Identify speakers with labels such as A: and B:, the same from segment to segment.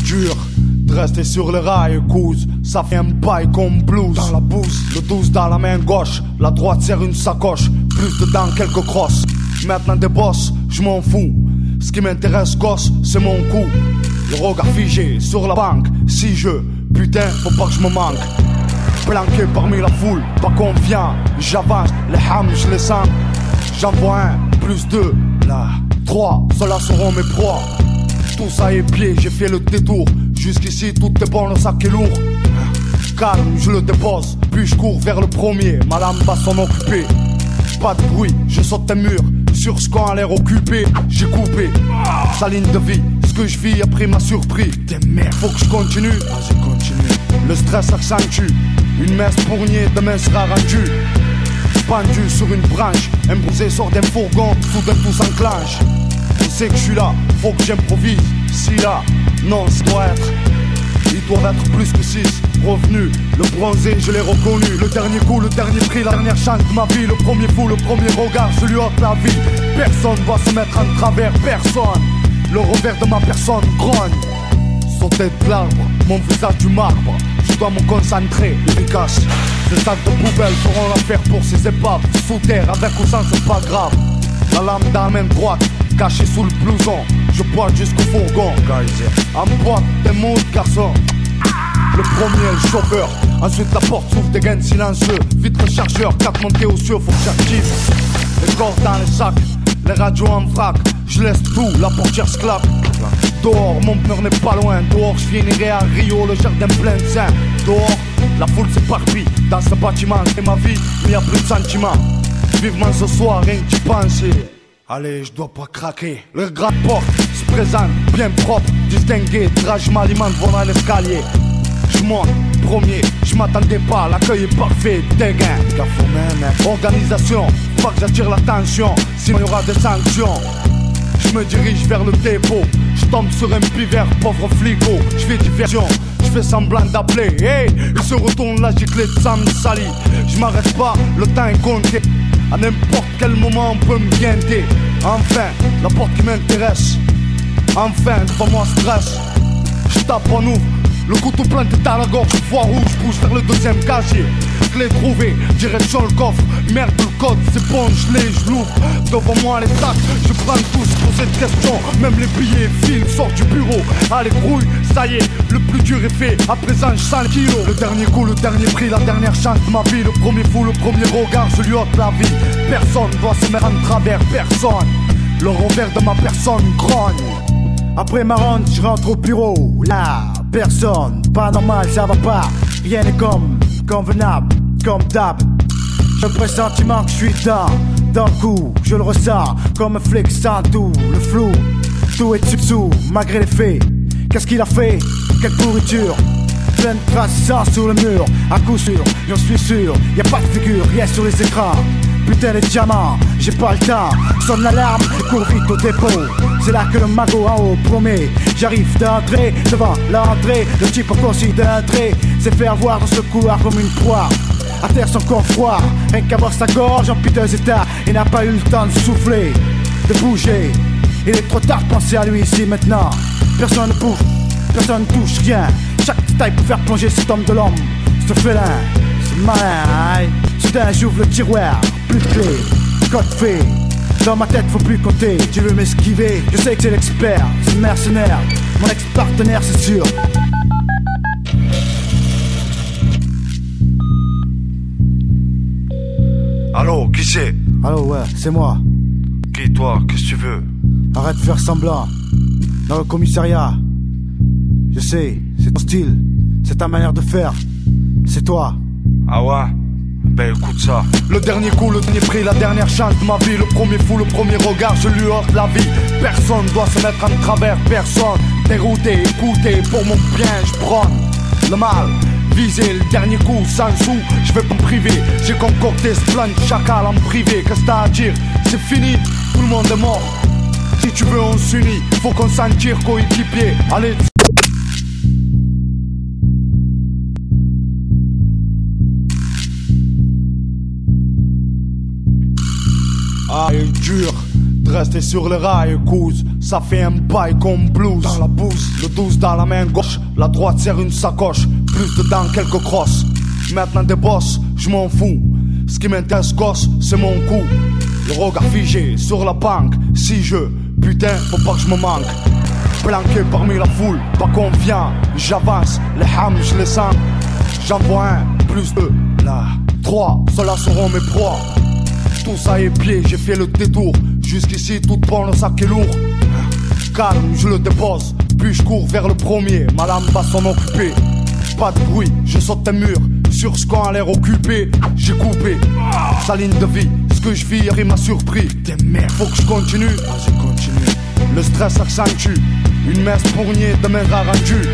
A: dur de rester sur les rails, cause ça fait un bail comme blues. Dans la bouse, le 12 dans la main gauche, la droite serre une sacoche, plus dedans quelques crosses. Maintenant des bosses, je m'en fous. Ce qui m'intéresse gosse, c'est mon coup. Le regard figé sur la banque, si je, putain, faut pas que je me manque. Planqué parmi la foule, pas confiant, j'avance, les hams je les sens. J'en vois un, plus deux, là, trois, ceux-là seront mes proies. Tout ça est pied, j'ai fait le détour. Jusqu'ici tout est bon, le sac est lourd. Calme, je le dépose, puis je cours vers le premier. Ma lame va s'en occuper. Pas de bruit, je saute un mur. Sur ce qu'on a l'air occupé, j'ai coupé sa ligne de vie, ce que je vis après m'a surpris. Des merdes, faut que je continue. Vas-y, continue. Le stress accentue. Une messe pour nier, demain sera rendue. Pendu sur une branche, un brisé sort d'un fourgon, soudain tout s'enclenche. On sait que je suis là, faut que j'improvise. Si là, non, ça doit être. Ils doivent être plus que 6. Revenu, le bronzé, je l'ai reconnu. Le dernier coup, le dernier prix, la dernière chance de ma vie. Le premier fou, le premier regard, je lui ôte la vie. Personne va se mettre en travers, personne. Le revers de ma personne grogne. Sauter de l'arbre, mon visage du marbre. Je dois me concentrer, efficace. Ces sacs de poubelle feront l'affaire pour ces épaves. Sous terre, avec ou sans, c'est pas grave. La lame dans la main droite, cachée sous le blouson. Je pointe jusqu'au fourgon. En boîte, des mots de garçon. Le premier, le chauffeur. Ensuite la porte s'ouvre, des gains silencieux. Vite le chargeur, 4 montées aux cieux, faut que j'active. Les cordes dans les sacs, les radios en vrac. Je laisse tout, la portière se claque. Dehors, mon pneu n'est pas loin. Dehors, je finirai à Rio, le jardin plein de seins. Dehors, la foule s'éparpille. Dans ce bâtiment, c'est ma vie, il n'y a plus de sentiments. Vivement ce soir, rien que d'y penser. Allez, je dois pas craquer. Le grand porte se présente, bien propre, distingué. Drage m'alimente, voilà l'escalier. Je monte, premier, je m'attendais pas, l'accueil est parfait, dégain. Organisation, pas que j'attire l'attention, sinon il y aura des sanctions. Je me dirige vers le dépôt, je tombe sur un pivert, pauvre flico. Je fais diversion, je fais semblant d'appeler. Hey, il se retourne, la giclée de Sam Sali. Je m'arrête pas, le temps est compté. À n'importe quel moment on peut me guinder. Enfin, la porte qui m'intéresse. Enfin, devant moi stress. Je tape en ouvre, le couteau planté à la gorge. Voie rouge, bouge vers le deuxième casier. Clé trouvée, direction le coffre. Merde, le code, c'est bon, je l'ouvre. Devant moi les sacs, je prends tous pour cette question. Même les billets filent, sort du bureau. Allez, grouille, ça y est, le plus dur est fait. À présent, je sens le kilo. Le dernier coup, le dernier prix, la dernière chance de ma vie. Le premier fou, le premier regard, je lui ôte la vie. Personne doit se mettre en travers, personne. Le revers de ma personne grogne.
B: Après ma ronde, je rentre au bureau. Là, personne, pas normal, ça va pas. Rien n'est comme convenable, comme d'hab. J'ai le pressentiment que je suis dans le coup. Je le ressens comme un flic sans tout. Le flou, tout est sous malgré les faits. Qu'est-ce qu'il a fait? Quelle pourriture. Plein de traces sang sur le mur. À coup sûr, j'en suis sûr. Y'a pas de figure, rien sur les écrans. Putain les diamants, j'ai pas le temps. Sonne l'alarme, je cours vite au dépôt. C'est là que le magot en haut promet. J'arrive d'entrer devant l'entrée. Le type considéré s'est fait avoir dans ce couloir comme une proie. À terre son corps froid, rien qu'à voir sa gorge en piteux état. Il n'a pas eu le temps de souffler, de bouger. Il est trop tard de penser à lui ici maintenant. Personne ne bouge, personne ne touche rien. Chaque détail peut faire plonger cet homme de l'homme. Ce félin, ce malin. Soudain j'ouvre le tiroir, plus de clés, code fait. Dans ma tête faut plus compter, tu veux m'esquiver. Je sais que c'est l'expert, c'est le mercenaire. Mon ex-partenaire c'est sûr.
A: Allô, qui c'est?
B: Allô, ouais, c'est moi.
A: Qui, toi? Qu'est-ce que tu veux?
B: Arrête de faire semblant. Dans le commissariat. Je sais, c'est ton style, c'est ta manière de faire. C'est toi.
A: Ah ouais? Ben écoute ça. Le dernier coup, le dernier prix, la dernière chance de ma vie. Le premier fou, le premier regard, je lui ôte la vie. Personne doit se mettre en travers, personne. Dérouté, écouté, pour mon bien, je prône le mal. Viser le dernier coup, sans sou, je vais pas me priver. J'ai concocté ce plan de chacal en privé. Qu'est-ce que t'as à dire? C'est fini, tout le monde est mort. Si tu veux on s'unit, faut qu'on s'en tire coéquipier. Allez. Ah, il est dur de resté sur les rails, cause ça fait un bail comme blues. Dans la bouse, le 12 dans la main gauche, la droite serre une sacoche, plus dedans quelques crosses. Maintenant des bosses, je m'en fous. Ce qui m'intéresse gosse, c'est mon coup. Le regard figé sur la banque. Si je, putain, faut pas que je me manque. Planqué parmi la foule, pas confiant. J'avance, les hams je les sens. J'en vois un, plus deux, là 3, ceux-là seront mes proies. Tout ça est pied, j'ai fait le détour. Jusqu'ici tout bon, le sac est lourd. Calme, je le dépose, puis je cours vers le premier. Ma lame va s'en occuper. Pas de bruit, je saute un mur. Sur ce qu'on a l'air occupé, j'ai coupé sa ligne de vie, ce que je vis après m'a surpris. T'es merde, faut que je continue. Vas-y, continue. Le stress accentue, une messe pour nier de mes rares rendus.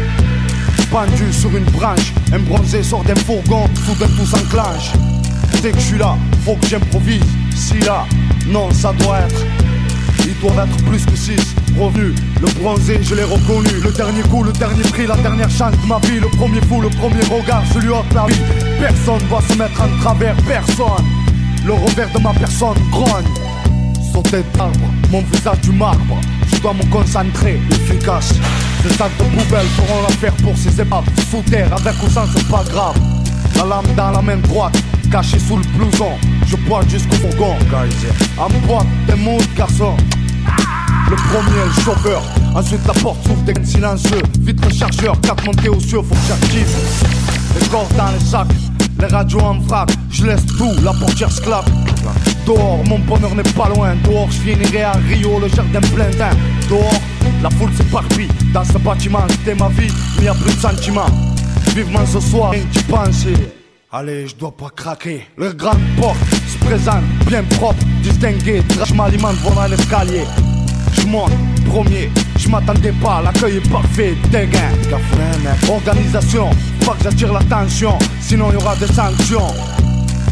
A: Pendu sur une branche, un bronzé sort d'un fourgon, soudain tout s'enclenche. Dès que je suis là, faut que j'improvise. Si là, non, ça doit être. Ils doivent être plus que 6 revenus. Le bronzé, je l'ai reconnu. Le dernier coup, le dernier prix, la dernière chance de ma vie. Le premier fou, le premier regard, je lui ôte la vie. Personne va se mettre en travers, personne. Le revers de ma personne grogne. Sauter d'arbre, mon visage du marbre. Je dois me concentrer, efficace. Ces sacs de poubelle feront l'affaire pour ces épaves. Sous terre, avec ou sans, c'est pas grave. La lame dans la main droite, cachée sous le blouson. Je boite jusqu'au fourgon. En boîte, des mots de garçon. Le premier, le chauffeur. Ensuite la porte s'ouvre des silencieux. Vite le chargeur, 4 montées aux cieux, faut que j'active. Les cordes dans les sacs, les radios en vrac. Je laisse tout, la portière se claque. Dehors, mon bonheur n'est pas loin. Dehors, je finirai à Rio, le jardin plein d'un. Dehors, la foule s'éparpille. Dans ce bâtiment, c'était ma vie, mais y a plus de sentiments. Vivement ce soir, rien que d'y penser. Allez, je dois pas craquer. Les grandes portes se présentent, bien propres, distinguées. Je m'alimente, voilà l'escalier. Je monte, premier, je m'attendais pas, l'accueil est parfait, dégain. Organisation, pas que j'attire l'attention, sinon y aura des sanctions.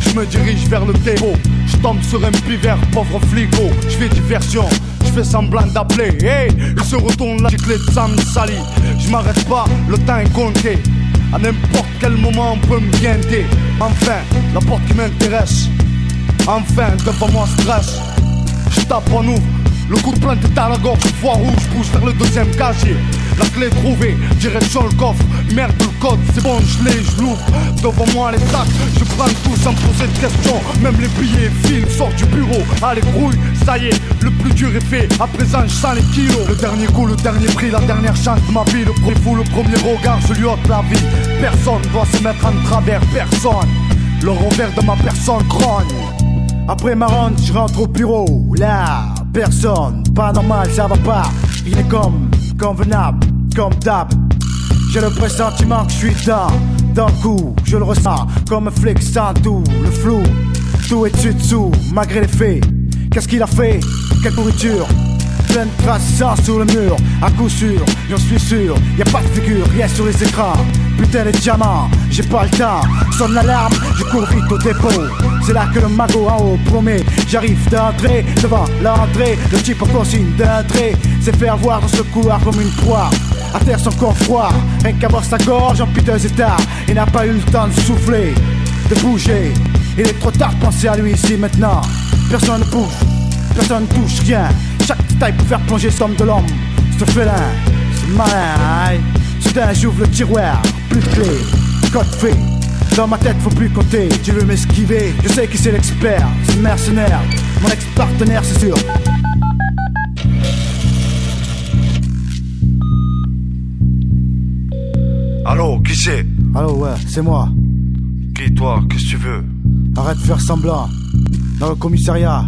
A: Je me dirige vers le dépôt, je tombe sur un pivert, pauvre flico. Je fais diversion, je fais semblant d'appeler. Hey, il se retourne, la giclée de sang me salit. Je m'arrête pas, le temps est compté. À n'importe quel moment on peut me guinter. Enfin, la porte qui m'intéresse. Enfin, devant moi stress. Je tape en ouvre, le coup de plainte est à la gorge. Voie rouge, bouge vers le deuxième casier. La clé trouvée, direction le coffre. Merde le code, c'est bon, je l'ai, je l'ouvre. Devant moi les sacs, je prends tout sans me poser de questions. Même les billets, filent, sort du bureau. Allez grouille, ça y est, le plus dur est fait. À présent je sens les kilos. Le dernier coup, le dernier prix, la dernière chance de ma vie. Le premier fou, le premier regard, je lui ôte la vie. Personne doit se mettre en travers, personne. Le revers de ma personne grogne.
B: Après ma ronde, je rentre au bureau. Là, personne, pas normal, ça va pas. Il est comme convenable, comme d'hab. J'ai le pressentiment que je suis dans le coup, je le ressens comme un flic sans tout, le flou. Tout est dessus-dessous, malgré les faits. Qu'est-ce qu'il a fait? Quelle pourriture? Plein de traces sang sur le mur, à coup sûr, j'en suis sûr. Y'a pas de figure, rien sur les écrans. Putain les diamants, j'ai pas le temps. Sonne l'alarme, je cours vite au dépôt. C'est là que le magot en haut promet. J'arrive d'entrée, devant l'entrée. Le type en consigne d'entrée s'est fait avoir dans ce couloir comme une proie. À terre son corps froid, rien qu'à voir sa gorge en piteux état. Il n'a pas eu le temps de souffler, de bouger. Il est trop tard de penser à lui ici maintenant. Personne ne bouge, personne ne touche rien. Chaque détail pour faire plonger cet homme de l'homme. Ce félin, ce malin. Soudain j'ouvre le tiroir, plus de clés, code fait. Dans ma tête faut plus compter, tu veux m'esquiver. Je sais qui c'est l'expert, c'est le mercenaire. Mon ex-partenaire c'est sûr.
A: Allô, qui c'est?
B: Allô, ouais, c'est moi.
A: Qui toi? Qu'est-ce que tu veux?
B: Arrête de faire semblant. Dans le commissariat.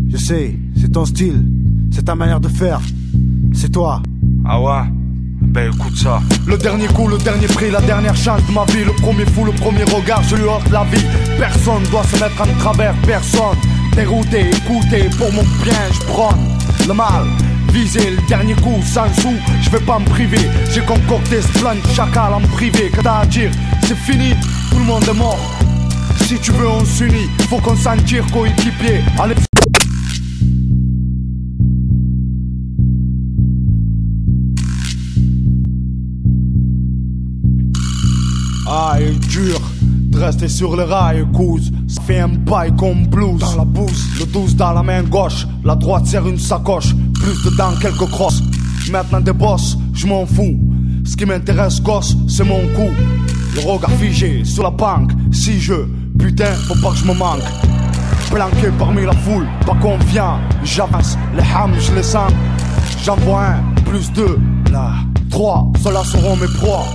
B: Je sais, c'est ton style, c'est ta manière de faire. C'est toi.
A: Ah ouais? Ben écoute ça. Le dernier coup, le dernier prix, la dernière chance de ma vie. Le premier fou, le premier regard, je lui ôte la vie. Personne doit se mettre en travers, personne. Dérouté, écouté, pour mon bien, je prône le mal. Viser le dernier coup, sans sou, je vais pas me priver. J'ai concocté ce plan de chacal en privé. Que t'as à dire, c'est fini, tout le monde est mort. Si tu veux on s'unit, faut qu'on s'en tire coéquipier. Allez. Ah, il est dur de rester sur les rails, cause ça fait un bail comme blues. Dans la bouse, le 12 dans la main gauche, la droite serre une sacoche, plus dedans quelques crosses. Maintenant des bosses, je m'en fous. Ce qui m'intéresse gosse, c'est mon coup. Le regard figé sur la banque, si je, putain, faut pas que je me manque. Planqué parmi la foule, pas confiant, j'avance, les hams je les sens. J'envoie un, plus deux, là, trois, ceux-là seront mes proies.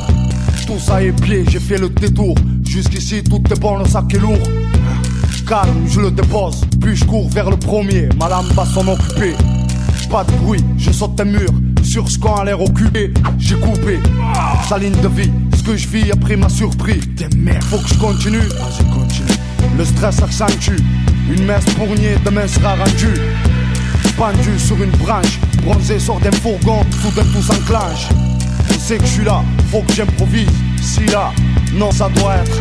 A: Tout ça est pied, j'ai fait le détour. Jusqu'ici tout est bon, le sac est lourd. Calme, je le dépose, puis je cours vers le premier. Ma lame va s'en occuper. Pas de bruit, je saute un mur. Sur ce qu'on a l'air occupé, j'ai coupé sa ligne de vie. Ce que je vis après m'a surpris. T'es merde, faut que je continue. Vas-y, continue. Le stress accentue. Une messe pour nier, demain sera rendue. Pendu sur une branche, bronzé sort d'un fourgon, soudain tout s'enclenche. On sait que je suis là, faut que j'improvise. Si là, non ça doit être.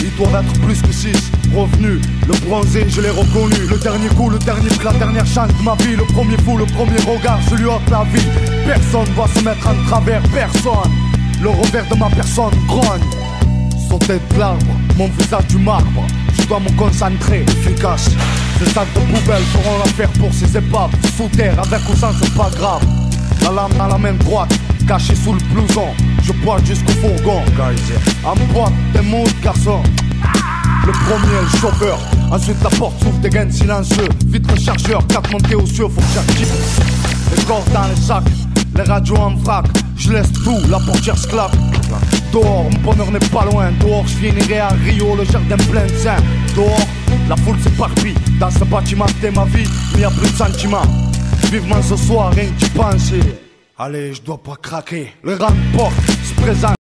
A: Ils doivent être plus que 6 revenus. Le bronzé, je l'ai reconnu. Le dernier coup, le dernier prix, la dernière chance de ma vie. Le premier fou, le premier regard, je lui ôte la vie. Personne va se mettre en travers, personne. Le revers de ma personne grogne. Sauter de l'arbre, mon visage du marbre. Je dois me concentrer, efficace. Ces sacs de poubelle feront l'affaire pour ces épaves. Sous terre, avec ou sans, c'est pas grave. La lame dans la main droite, cachée sous le blouson. Je pointe jusqu'au fourgon. Emboîte tes mots, garçon. Le premier, le chauffeur. Ensuite la porte s'ouvre, des gains silencieux. Vite le chargeur, 4 montées aux cieux, faut que j'active. Les corps dans les sacs, les radios en vrac. Je laisse tout, la portière se claque. Dehors, mon bonheur n'est pas loin. Dehors, je finirai à Rio, le jardin plein de seins. Dehors, la foule s'éparpille. Dans ce bâtiment, c'était ma vie, mais y a plus de sentiments. Vivement ce soir, rien que d'y penser. Allez, je dois pas craquer. Le remporte se présente.